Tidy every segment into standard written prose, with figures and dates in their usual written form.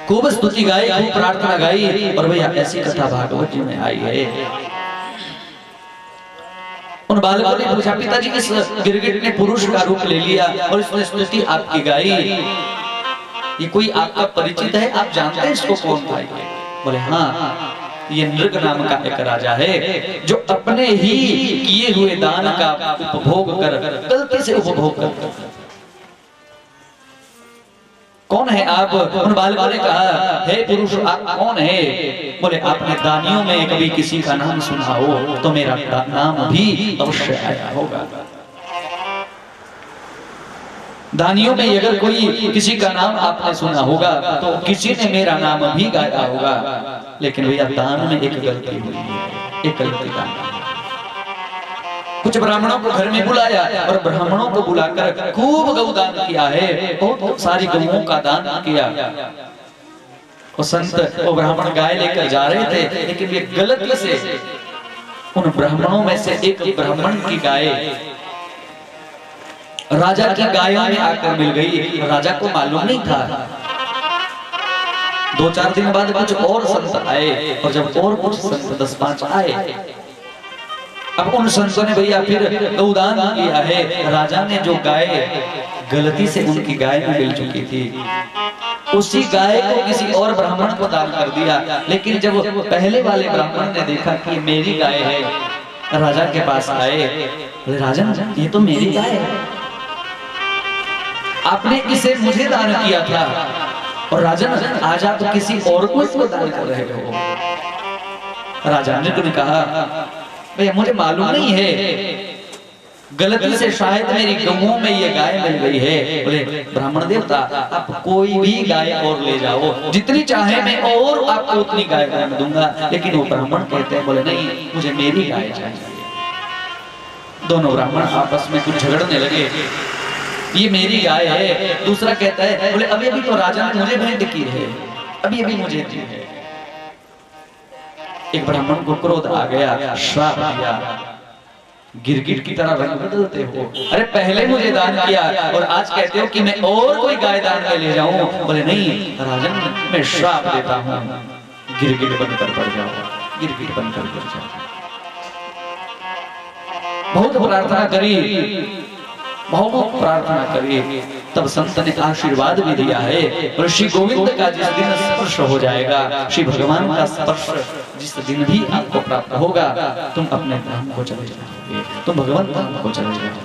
खूब स्तुति गाई, खूब प्रार्थना गाई। और भैया ऐसी कथा भागवत जी में आई है। उन बालकों ने पूछा, पिताजी इस गिरगिट ने पुरुष का रूप ले लिया और इसने स्तुति आपकी गाई, ये कोई आपका परिचित है, आप जानते हैं इसको कौन था? बोले हाँ, ये नृग नाम का एक राजा है जो अपने ही किए हुए दान का उपभोग कर गलती से उपभोग करता है। कौन है आप? उन बालकों ने कहा, हे पुरुष आप कौन है? बोले आपने दानियों में कभी किसी का नाम सुना हो तो मेरा नाम भी अवश्य आया होगा। दानियों में अगर कोई किसी का नाम आपने सुना होगा तो किसी ने मेरा नाम भी गाया होगा। लेकिन भैया दान में एक गलती हुई है, एक गलती दान। कुछ ब्राह्मणों को घर में बुलाया और ब्राह्मणों को बुलाकर खूब गौदान किया है, बहुत सारी गौओं का दान किया। और संत और ब्राह्मण गाय लेकर जा रहे थे, लेकिन वे गलती से उन ब्राह्मणों में से एक ब्राह्मण की गाय राजा की गायों में आकर मिल गई। राजा को मालूम नहीं था। 2-4 दिन बाद कुछ और संत आए और जब और कुछ संत 10-5 आए, अब उन संतों ने भैया फिर गौदान किया है। राजा ने जो गाय गलती से उनकी गाय में मिल चुकी थी, उसी गाय को किसी और ब्राह्मण को दान कर दिया। लेकिन जब पहले वाले ब्राह्मण ने देखा कि मेरी गाय है, राजा के पास आए, बोले राजन ये तो मेरी गाय है, आपने इसे मुझे दान किया था और राजन आज आप किसी और को इसको दान कर रहे हो। राजा ने कहा, भैया मुझे मालूम नहीं है, गलती से शायद मेरी गौओं में ये गाय मिल गई है। बोले ब्राह्मण देवता आप कोई भी गाय और ले जाओ, जितनी चाहे मैं और आपको उतनी गाय दान दूंगा। लेकिन वो ब्राह्मण कहते हैं, बोले नहीं मुझे मेरी गाय चाहिए। दोनों ब्राह्मण आपस में कुछ झगड़ने लगे, ये मेरी गाय है। दूसरा कहता है, बोले अभी अभी तो राजा ने मुझे भेंट की है, अभी अभी मुझे दी है। एक ब्राह्मण को क्रोध आ गया, श्राप दिया, गिरगिट की तरह रंग बदलते हो, अरे पहले मुझे दान किया और आज कहते हो कि मैं और कोई गाय दान में ले जाऊं। बोले नहीं राजन मैं श्राप देता हूं, गिरगिट बनकर पड़ जाओ, गिरगिट बनकर पड़ जाओ। बहुत प्रार्थना करी, बहुत प्रार्थना करी, तब संत ने आशीर्वाद भी दिया है। और श्री गोविंद का जिस दिन स्पर्श हो जाएगा, श्री भगवान का स्पर्श जिस दिन भी आपको प्राप्त होगा, तुम अपने धाम को चले जाओगे, तुम भगवान धाम को चले जाओगे।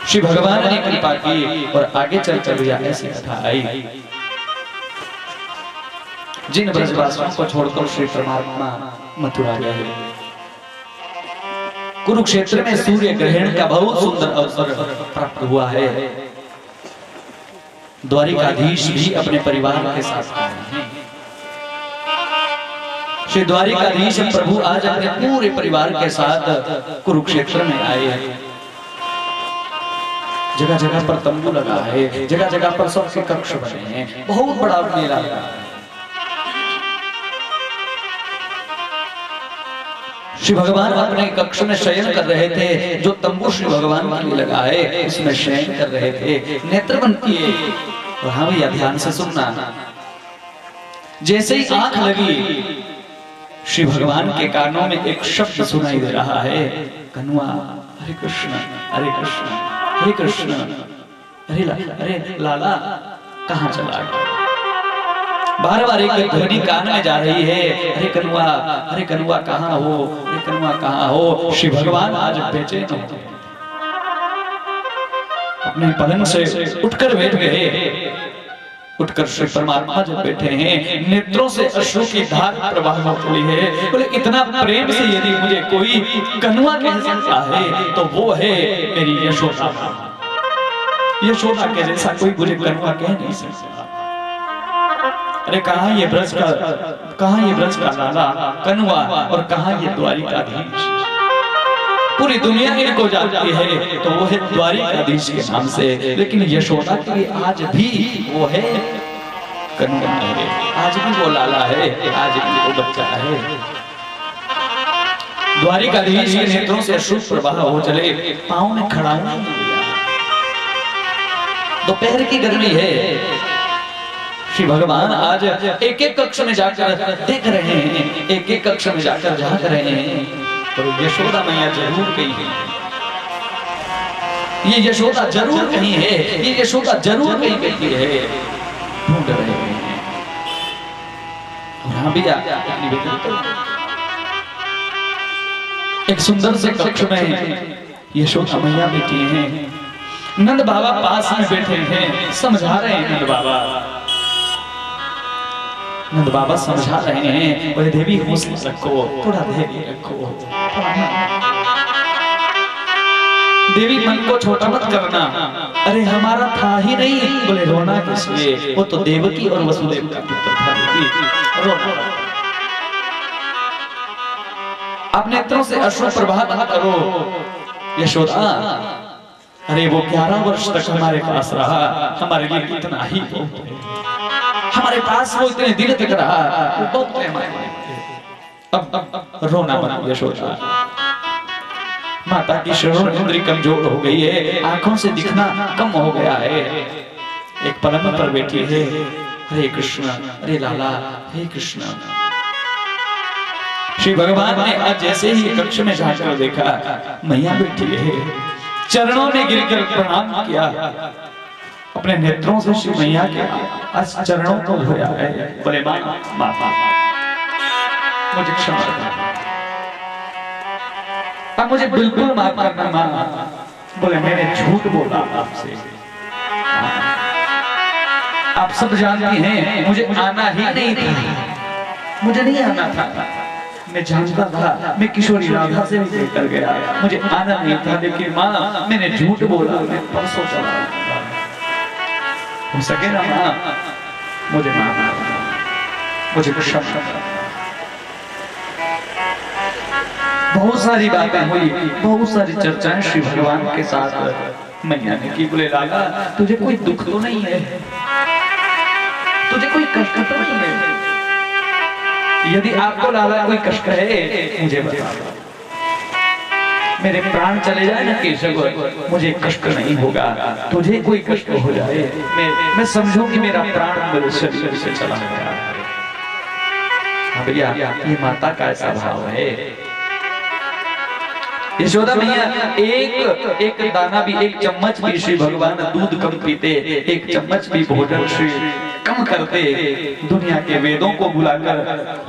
श्री भगवान ने कृपा की और आगे चल ऐसी कथा आई। जिन ब्रजवासियों को छोड़कर श्री परमात्मा मथुरा गए, कुरुक्षेत्र में सूर्य ग्रहण का बहुत सुंदर अवसर प्राप्त हुआ है। द्वारिकाधीश भी अपने परिवार के साथ आए हैं। श्री द्वारिकाधीश प्रभु आज अपने पूरे परिवार के साथ कुरुक्षेत्र में आए हैं। जगह जगह पर तंबू लगा है, जगह जगह पर सबके कक्ष बने हैं, बहुत बड़ा मेला है। श्री भगवान अपने कक्ष में शयन कर रहे थे, जो तंबू श्री भगवान के लिए लगा है उसमें शयन कर रहे थे, नेत्र बंद किए। और हाँ भैया ध्यान से सुनना, जैसे ही आंख लगी श्री भगवान के कानों में एक शब्द सुनाई दे रहा है, कन्वा हरे कृष्ण हरे कृष्ण हरे कृष्ण, अरे लाला कहाँ चला गया? बार बार एक ध्वनि कान में जा रही है, अरे कनुआ कहाँ हो, अरे कनुआ कहाँ हो। श्री भगवान आज बेचैन हो गए, अपने पलंग से उठकर बैठ गए। उठकर श्री परमात्मा जब बैठे हैं, नेत्रों से अश्रु की धार प्रवाह हो रही है। बोले इतना प्रेम से यदि मुझे कोई कनुआ कह सकता है तो वो है मेरी यशोदा। यशोदा के जैसा कोई मुझे कनुआ कह नहीं सकता। अरे कहाँ ये ब्रज का लाला कनुआ और कहाँ ये द्वारिकाधीश। पूरी दुनिया इनको जानती है तो वो है द्वारिकाधीश के नाम से, लेकिन यशोदा के लिए आज भी वो है कनुआ है, आज भी वो लाला है, आज भी वो बच्चा है। द्वारिकाधीश के नेत्रों से अश्रु प्रवाह हो चले, पांव में खड़ा नहीं। दोपहर की गर्मी है, श्री भगवान आज एक एक कक्ष में जाकर देख रहे हैं, एक एक कक्ष में जाकर झांक रहे हैं। और यशोदा मैया जरूर कहीं है, ये यशोदा जरूर कहीं है, ये यशोदा जरूर कहीं बैठी है, ढूंढ रहे हैं। और हाँ भैया निवेदन तो एक सुंदर से कक्ष में यशोदा मैया बैठी हैं, नंद बाबा पास में बैठे हैं, समझा रहे हैं नंद बाबा। नंद बाबा समझा रहे हैं, बोले देवी हौसला रखो, थोड़ा धैर्य रखो, देवी मन को छोटा मत करना। अरे हमारा था ही नहीं, बोले रोना किस लिए, वो तो देवकी और वसुदेव का पुत्र था, रोना। आप नेत्रों से अश्रु प्रवाह मत करो यशोदा। अरे वो 11 वर्ष तक हमारे पास रहा, हमारे लिए इतना ही बहुत है। हमारे पास वो इतने दिन तक रहा, वो बहुत है हमारे लिए। अब रोना मत यशोदा। माता की श्रवण इंद्री कमजोर हो गई है, आंखों से दिखना कम हो गया है। एक पलंग पर बैठी है, हरे कृष्ण, हरे लाला, हे कृष्ण। श्री भगवान ने आज जैसे ही कक्ष में जाकर देखा, मैया बैठी है, चरणों में गिरकर प्रणाम किया, अपने नेत्रों से श्री मैया के आज चरणों को धोया है। बोले माँ, माता मुझे क्षमा करना, अब मुझे बिल्कुल माफ करना माँ। बोले मैंने झूठ बोला आपसे, आप सब जानती हैं मुझे आना ही नहीं था, मुझे नहीं आना था। मैं जानता था, मैं किशोरी राधा से भी लेकर गया, मुझे आना नहीं था, लेकिन माँ मैंने झूठ बोला, मैं परसों चला। हो सके ना माँ, मुझे माफ करना, मुझे क्षमा करना। बहुत सारी बातें हुई, बहुत सारी चर्चाएं श्री भगवान के साथ मैया ने की। बोले लाला तुझे कोई दुख तो नहीं है, तुझे कोई कष्ट तो नहीं है? यदि आपको लाला कोई कष्ट है मुझे बता, मेरे प्राण चले जाए ना केशव, मुझे कष्ट नहीं होगा। तुझे कोई कष्ट हो जाए, मैं समझूं कि मेरा प्राण मेरे शरीर से चला गया। भैया ये माता का ऐसा भाव है। यशोदा मैया एक दाना भी, एक चम्मच भी श्री भगवान दूध कम पीते, एक चम्मच भी भोजन श्री कम करते, दुनिया के वेदों को बुलाकर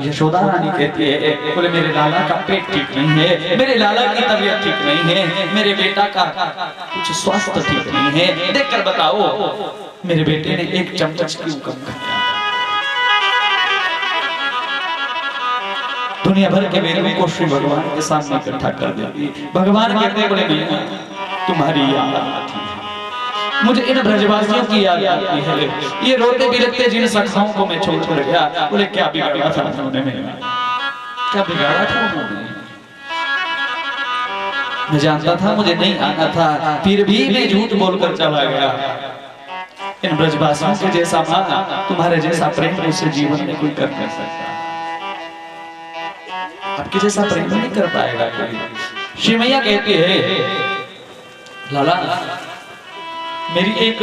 यशोदा रानी कहती है, बोले मेरे लाला का पेट ठीक नहीं है, मेरे लाला की तबीयत ठीक नहीं है, मेरे बेटा का कुछ स्वास्थ्य ठीक नहीं है, देखकर बताओ मेरे बेटे ने एक चम्मच क्यों कम खाया। दुनिया भर के वेदों को श्री भगवान के सामने इकट्ठा कर देती। भगवान कहते बोले मैया तुम्हारी याद आती है, मुझे इन ब्रजवासियों की याद आती है, ये रोते बिलखते जिन सखाओं को मैं छोड़ गया। बोले क्या बिगाड़ा था उन्होंने मेरा, क्या बिगाड़ा था उन्होंने? मैं जानता था मुझे नहीं आना था, फिर भी मैं झूठ बोलकर चला गया। इन ब्रजवासियों के जैसा माँ, तुम्हारे जैसा प्रेम मुझसे जीवन में कोई कर नहीं सकता, आपके जैसा प्रेम नहीं कर पाएगा कोई। श्री मैया कहती है लाला मेरी एक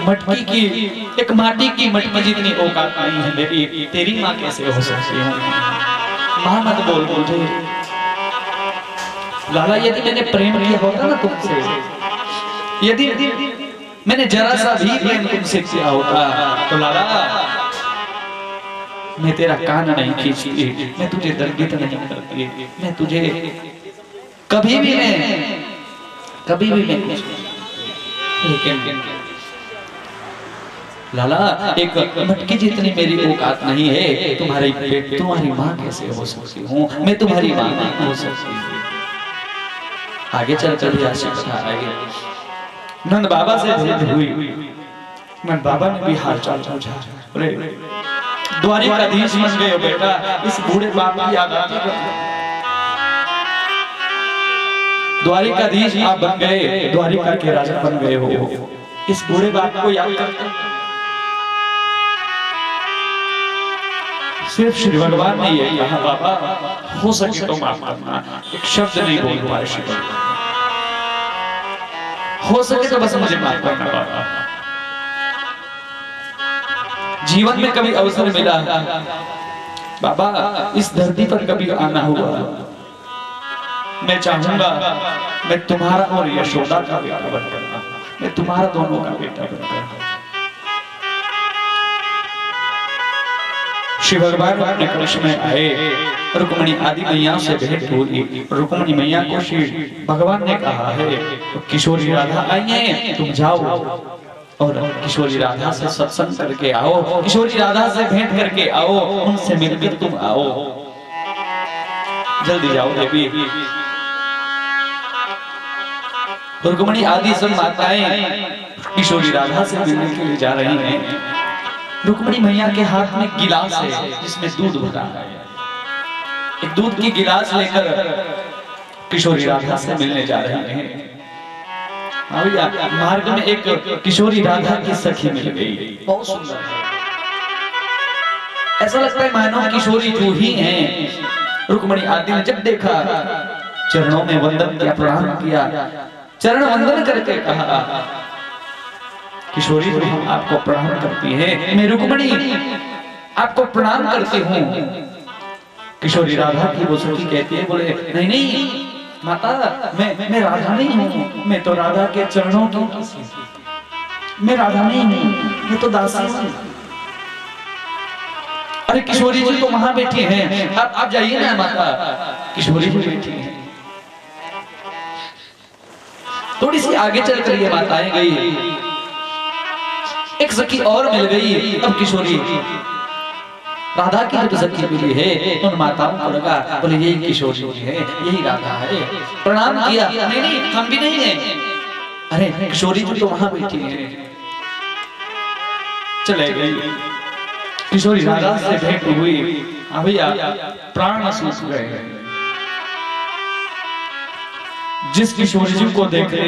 मटकी की, एक माटी की मटकी जितनी औकात नहीं है मेरी, तेरी माँ कैसे हो सकती है? माँ मत बोल मुझे। लाला यदि मैंने प्रेम किया होता ना तुमसे, यदि मैंने जरा सा भी प्रेम तुमसे किया होता तो लाला मैं तेरा कान नहीं खींचती, मैं तुझे दंडित नहीं करती, मैं तुझे कभी भी मैं लेकिन लाला एक मटकी जितनी मेरी औकात नहीं है, तुम्हारी माँ कैसे हो सकती हूँ? मैं तुम्हारी माँ नहीं हो सकती। आगे चलकर भी ऐसी कथा आएगी। नंद बाबा से भेंट हुई, नंद बाबा ने भी हाल चाल पूछा। बोले द्वारिकाधीश बन गए हो बेटा, इस बूढ़े बाप की याद आती है? द्वारिकाधीश आप बन गए, द्वारिका के राजा बन गए हो, इस बूढ़े बाप को याद करते? सिर्फ श्री भगवान ने ये कहा बाबा हो सके तो माफ करना, एक शब्द नहीं बोल पाए श्री भगवान, हो सके तो बस मुझे माफ करना बाबा। जीवन में कभी अवसर मिला बाबा, इस धरती पर कभी आना हुआ, मैं चाहूंगा मैं तुम्हारा और यशोदा का बेटा बनकर, मैं तुम्हारा दोनों का बेटा बनकर। श्री भगवान अपने कलश में आए, रुक्मणी आदि मैया से भेंट हुई। रुक्मणी मैया को श्री भगवान ने कहा है किशोरी राधा आई है, तुम जाओ और किशोरी राधा से सत्संग करके आओ, किशोरी राधा से भेंट करके आओ, उनसे मिलकर तुम आओ, जल्दी जाओ देवी। रुक्मणी आदि सब माताएं किशोरी राधा से मिलने के लिए जा रही हैं। रुक्मणी मैया के हाथ में गिलास है जिसमें दूध भरा है। एक दूध की गिलास लेकर किशोरी राधा से मिलने जा रहे हैं। भैया, मार्ग में एक किशोरी राधा की सखी मिल गई, बहुत सुंदर है, ऐसा लगता है मानो किशोरी जो ही हैं। रुक्मणी आदि ने जब देखा, चरणों में वंदन किया, प्रणाम किया, चरण वंदन करके कहा किशोरी जी हम आपको प्रणाम करती हैं, मैं रुक्मणी आपको प्रणाम करती हूँ। किशोरी राधा की वो सखी कहती है, बोले नहीं नहीं माता, मैं राधा नहीं हूँ, मैं तो राधा के चरणों की, मैं राधा नहीं हूँ, मैं तो दासी हूँ। अरे किशोरी जी तो वहां बैठी हैं, आप जाइए ना माता। किशोरी जी बैठी हैं, थोड़ी सी आगे चल कर ये माताएं गई, एक सखी और मिल गई। अब किशोरी राधा की जब सखी मिली है, उन माताओं को लगा, बोले यही किशोरी जी है, यही राधा है, प्रणाम किया। नहीं नहीं हम भी नहीं हैं, अरे किशोरी जी तो वहां बैठी है, चले गई। किशोरी राधा से भेंट हुई, भैया प्राण सूख गए। जिस किशोरी जी को देखने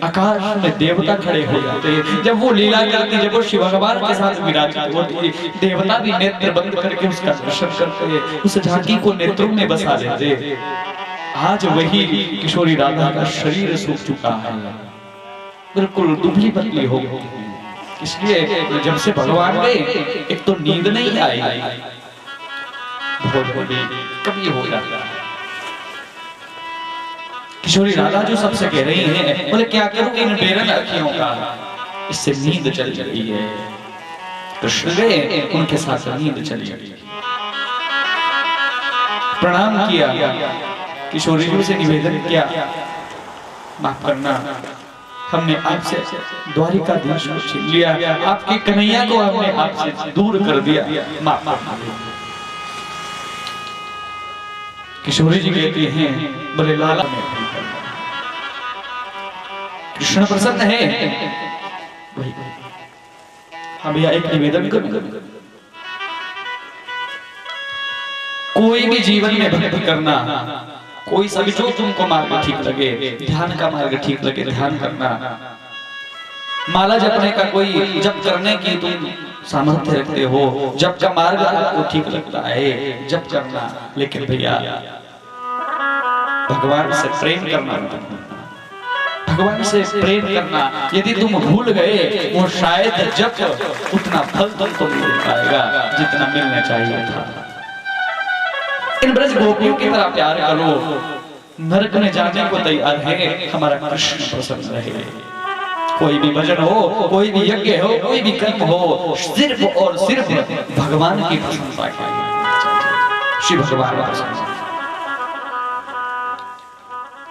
आकाश में देवता खड़े हो जाते, जब वो लीला करती, जब वो शिव भगवान के साथ विराजित होती, देवता भी नेत्र बंद करके उसका दर्शन करते, उस झांकी को नेत्रों में बसा लेते। आज वही किशोरी राधा का शरीर सूख चुका है, बिल्कुल दुबली पतली हो गई। इसलिए जब से भगवान गए, एक तो नींद नहीं आई, कभी हो जाता है। किशोरी राधा जो सबसे कह रही है, बोले क्या करूं इन बेरंग अखियों का, इससे नींद चल रही है। कृष्ण गए, उनके साथ नींद चली गई। प्रणाम किया, किशोरी जी से निवेदन किया, माफ करना, हमने आपसे द्वारिकाधीश को छीन लिया, आपके कन्हैया को हमने आपसे दूर कर दिया, माफ करना। किशोरी जी कहती हैं, बोले लाला कृष्ण प्रसन्न है। हाँ भैया एक निवेदन करूं, कोई भी जीवन में भक्ति करना, कोई सभी जो तुमको मार्ग ठीक लगे, ध्यान का मार्ग ठीक लगे, ध्यान करना। माला जपने का कोई जप करने की तुम सामर्थ्य रखते हो, जप का मार्ग आपको ठीक लगता है, जप करना। लेकिन भैया भगवान से प्रेम करना, भगवान से प्रेम करना यदि तुम भूल गए, वो शायद जप उतना फल तुमको नहीं मिल पाएगा जितना मिलना चाहिए था। इन ब्रज गोपियों की तरह प्यार करो, नरक में जाने को तैयार है, हमारा कृष्ण प्रसन्न रहे। कोई भी भजन हो, कोई भी यज्ञ हो, कोई भी कर्म हो, सिर्फ और सिर्फ भगवान की प्रशंसा की, श्री भगवान प्रशंसा।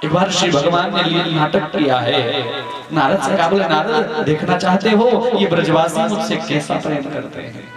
एक बार श्री भगवान ने लिए नाटक किया है, नारद से कहा, बोले नारद देखना चाहते हो ये ब्रजवासी मुझसे कैसा प्रेम करते हैं।